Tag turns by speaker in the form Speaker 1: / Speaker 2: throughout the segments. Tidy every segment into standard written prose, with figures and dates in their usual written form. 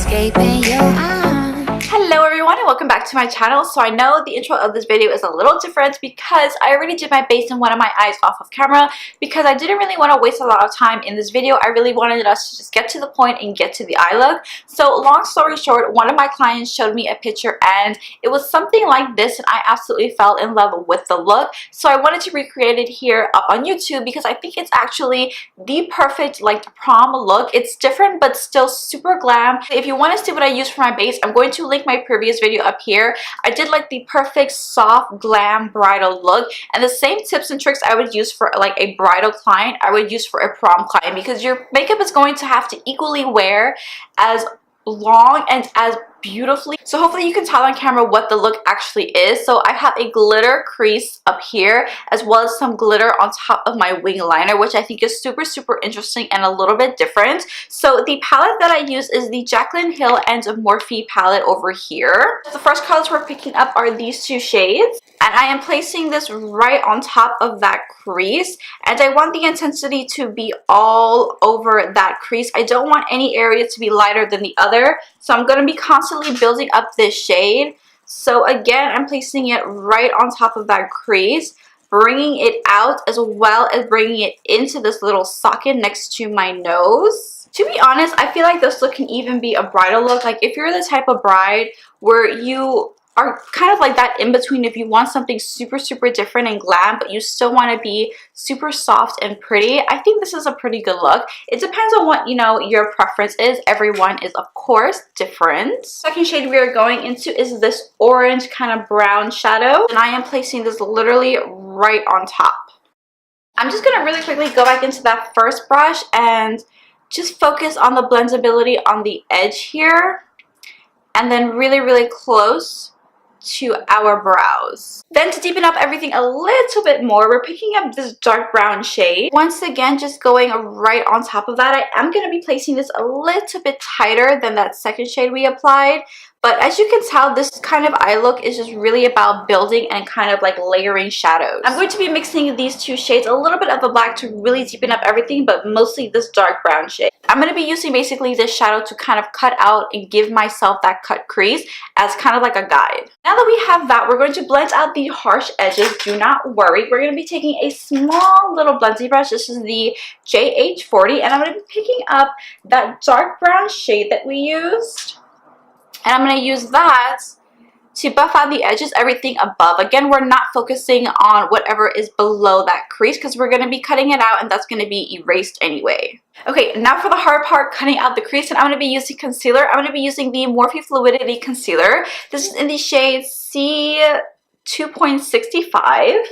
Speaker 1: escaping your arms.
Speaker 2: Hello everyone and welcome back to my channel. So I know the intro of this video is a little different because I already did my base in one of my eyes off of camera because I didn't really want to waste a lot of time in this video. I really wanted us to just get to the point and get to the eye look. So long story short, one of my clients showed me a picture and it was something like this and I absolutely fell in love with the look. So I wanted to recreate it here up on YouTube because I think it's actually the perfect like prom look. It's different but still super glam. If you want to see what I use for my base, I'm going to link my previous video up here. I did like the perfect soft glam bridal look, and the same tips and tricks I would use for like a bridal client I would use for a prom client, because your makeup is going to have to equally wear as long and as beautifully. So hopefully you can tell on camera what the look actually is. So I have a glitter crease up here as well as some glitter on top of my wing liner, which I think is super interesting and a little bit different. So the palette that I use is the Jaclyn Hill and Morphe palette over here. The first colors we're picking up are these two shades, and I am placing this right on top of that crease, and I want the intensity to be all over that crease. I don't want any area to be lighter than the other, so I'm going to be constantly building up this shade. So again, I'm placing it right on top of that crease, bringing it out as well as bringing it into this little socket next to my nose. To be honest, I feel like this look can even be a bridal look. Like if you're the type of bride where you are kind of like that in between, if you want something super different and glam but you still want to be super soft and pretty, I think this is a pretty good look. It depends on what, you know, your preference is. Everyone is of course different. Second shade we are going into is this orange kind of brown shadow, and I am placing this literally right on top. I'm just gonna really quickly go back into that first brush and just focus on the blendability on the edge here, and then really close to our brows. Then to deepen up everything a little bit more, we're picking up this dark brown shade. Once again, just going right on top of that. I am going to be placing this a little bit tighter than that second shade we applied. But as you can tell, this kind of eye look is just really about building and kind of like layering shadows. I'm going to be mixing these two shades, a little bit of the black to really deepen up everything, but mostly this dark brown shade. I'm going to be using basically this shadow to kind of cut out and give myself that cut crease as kind of like a guide. Now that we have that, we're going to blend out the harsh edges. Do not worry. We're going to be taking a small little blending brush. This is the JH40, and I'm going to be picking up that dark brown shade that we used. And I'm going to use that to buff out the edges, everything above. Again, we're not focusing on whatever is below that crease because we're going to be cutting it out and that's going to be erased anyway. Okay, now for the hard part, cutting out the crease, and I'm going to be using concealer. I'm going to be using the Morphe Fluidity Concealer. This is in the shade C2.65.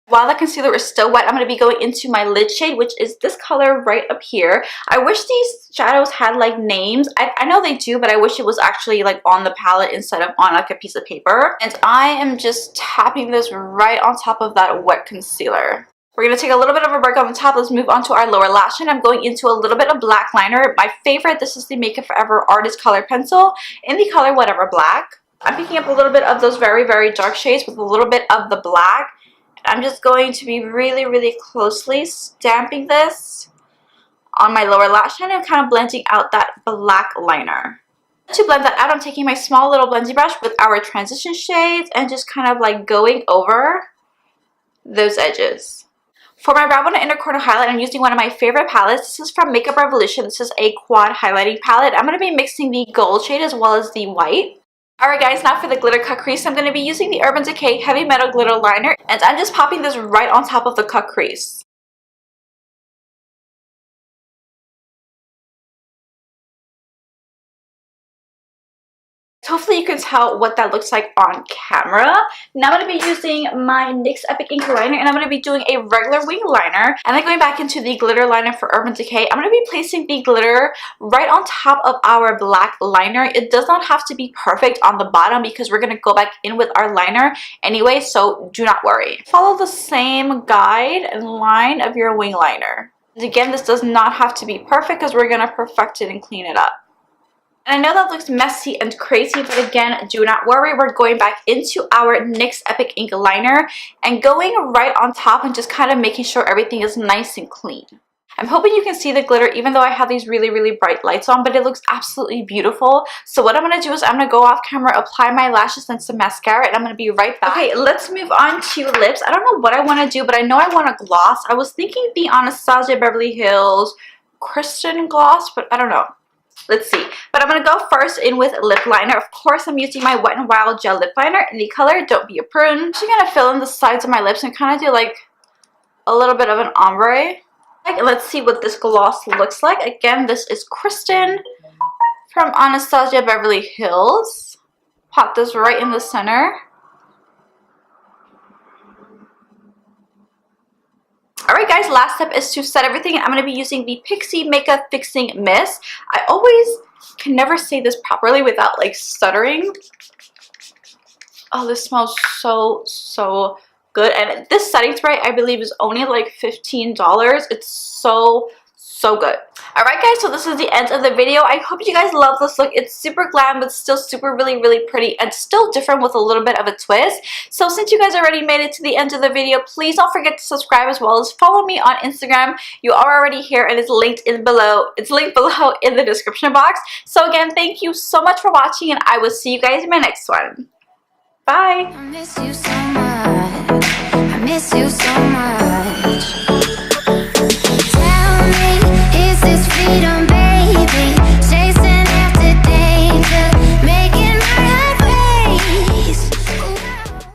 Speaker 2: While the concealer is still wet, I'm going to be going into my lid shade, which is this color right up here. I wish these shadows had like names. I know they do, but I wish it was actually like on the palette instead of on like a piece of paper. And I am just tapping this right on top of that wet concealer. We're going to take a little bit of a break on the top. Let's move on to our lower lash line. I'm going into a little bit of black liner. My favorite, this is the Makeup Forever Artist Color Pencil in the color Whatever Black. I'm picking up a little bit of those very dark shades with a little bit of the black. I'm just going to be really closely stamping this on my lower lash line and kind of blending out that black liner. To blend that out, I'm taking my small little blending brush with our transition shades and just kind of like going over those edges. For my brow bone and inner corner highlight, I'm using one of my favorite palettes. This is from Makeup Revolution. This is a quad highlighting palette. I'm going to be mixing the gold shade as well as the white. Alright guys, now for the glitter cut crease, I'm going to be using the Urban Decay Heavy Metal Glitter Liner, and I'm just popping this right on top of the cut crease. Hopefully you can tell what that looks like on camera. Now I'm going to be using my NYX Epic Ink liner, and I'm going to be doing a regular wing liner, and then going back into the glitter liner for Urban Decay. I'm going to be placing the glitter right on top of our black liner. It does not have to be perfect on the bottom because we're going to go back in with our liner anyway, so do not worry. Follow the same guide and line of your wing liner. And again, this does not have to be perfect because we're going to perfect it and clean it up. And I know that looks messy and crazy, but again, do not worry. We're going back into our NYX Epic Ink liner and going right on top and just kind of making sure everything is nice and clean. I'm hoping you can see the glitter even though I have these really, really bright lights on, but it looks absolutely beautiful. So what I'm going to do is I'm going to go off camera, apply my lashes and some mascara, and I'm going to be right back. Okay, let's move on to lips. I don't know what I want to do, but I know I want a gloss. I was thinking the Anastasia Beverly Hills Kristen gloss, but I don't know. Let's see. But I'm going to go first in with lip liner. Of course, I'm using my Wet n Wild gel lip liner in the color Don't Be a Prune. I'm actually going to fill in the sides of my lips and kind of do like a little bit of an ombre. Let's see what this gloss looks like. Again, this is Kristen from Anastasia Beverly Hills. Pop this right in the center. Alright guys, last step is to set everything. I'm going to be using the Pixi Makeup Fixing Mist. I always can never say this properly without like stuttering. Oh, this smells so good. And this setting spray I believe is only like $15. It's so good. Alright guys, so this is the end of the video. I hope you guys love this look. It's super glam but still super really pretty and still different with a little bit of a twist. So since you guys already made it to the end of the video, please don't forget to subscribe as well as follow me on Instagram. You are already here and it's linked below. It's linked below in the description box. So again, thank you so much for watching and I will see you guys in my next one. Bye!
Speaker 1: I miss you so much. I miss you so much.